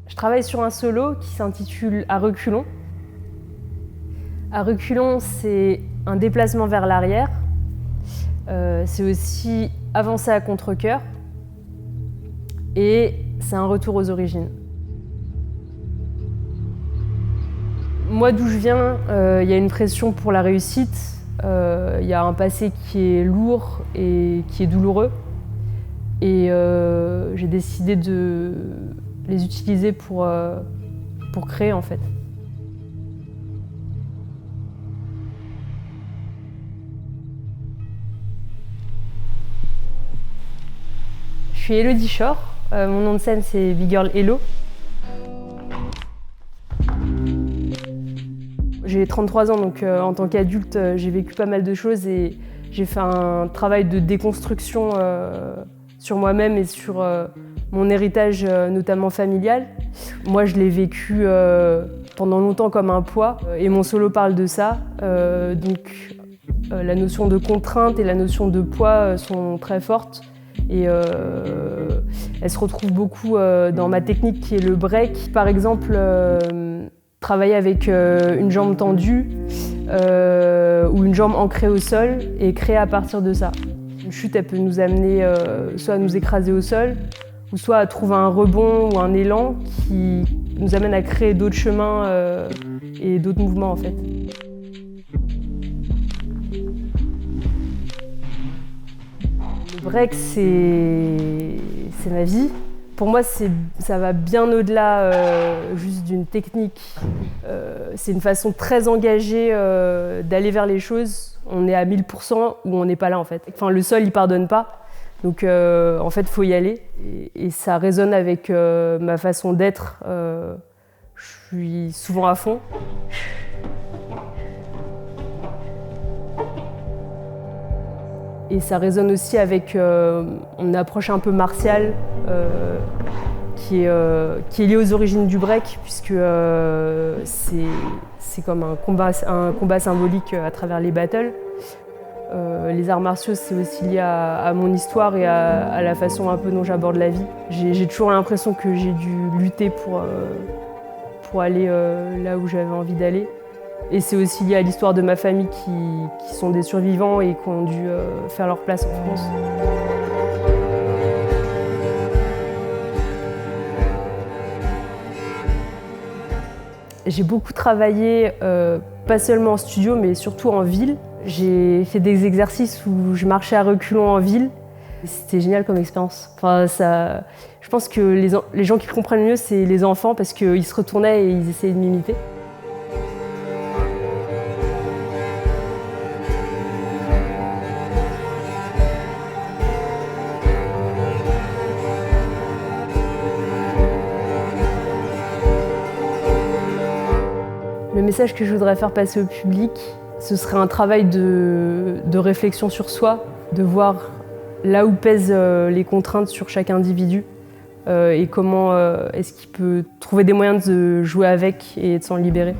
Je travaille sur un solo qui s'intitule À reculons. À reculons, c'est un déplacement vers l'arrière. C'est aussi avancer à contre-cœur. Et c'est un retour aux origines. Moi, d'où je viens, y a une pression pour la réussite. Y a un passé qui est lourd et qui est douloureux. Et j'ai décidé de les utiliser pour créer, en fait. Je suis Elodie Shore. Mon nom de scène, c'est Big Girl Hello. J'ai 33 ans, donc en tant qu'adulte, j'ai vécu pas mal de choses et j'ai fait un travail de déconstruction sur moi-même et sur mon héritage, notamment familial. Moi, je l'ai vécu pendant longtemps comme un poids et mon solo parle de ça. La notion de contrainte et la notion de poids sont très fortes. Et elle se retrouve beaucoup dans ma technique qui est le break. Par exemple, travailler avec une jambe tendue ou une jambe ancrée au sol et créer à partir de ça. Une chute, elle peut nous amener soit à nous écraser au sol, ou soit à trouver un rebond ou un élan qui nous amène à créer d'autres chemins et d'autres mouvements en fait. Le break, c'est ma vie. Pour moi, ça va bien au-delà juste d'une technique. C'est une façon très engagée d'aller vers les choses. On est à 1000% ou on n'est pas là en fait. Enfin, le sol, il pardonne pas. Donc en fait, il faut y aller. Et ça résonne avec ma façon d'être. Je suis souvent à fond. Et ça résonne aussi avec une approche un peu martiale qui est liée aux origines du break, puisque c'est comme un combat symbolique à travers les battles. Les arts martiaux, c'est aussi lié à mon histoire et à la façon un peu dont j'aborde la vie. J'ai toujours l'impression que j'ai dû lutter pour aller là où j'avais envie d'aller. Et c'est aussi lié à l'histoire de ma famille qui sont des survivants et qui ont dû faire leur place en France. J'ai beaucoup travaillé, pas seulement en studio, mais surtout en ville. J'ai fait des exercices où je marchais à reculons en ville. C'était génial comme expérience. Enfin, je pense que les gens qui comprennent mieux, c'est les enfants parce qu'ils se retournaient et ils essayaient de m'imiter. Le message que je voudrais faire passer au public, ce serait un travail de réflexion sur soi, de voir là où pèsent les contraintes sur chaque individu et comment est-ce qu'il peut trouver des moyens de jouer avec et de s'en libérer.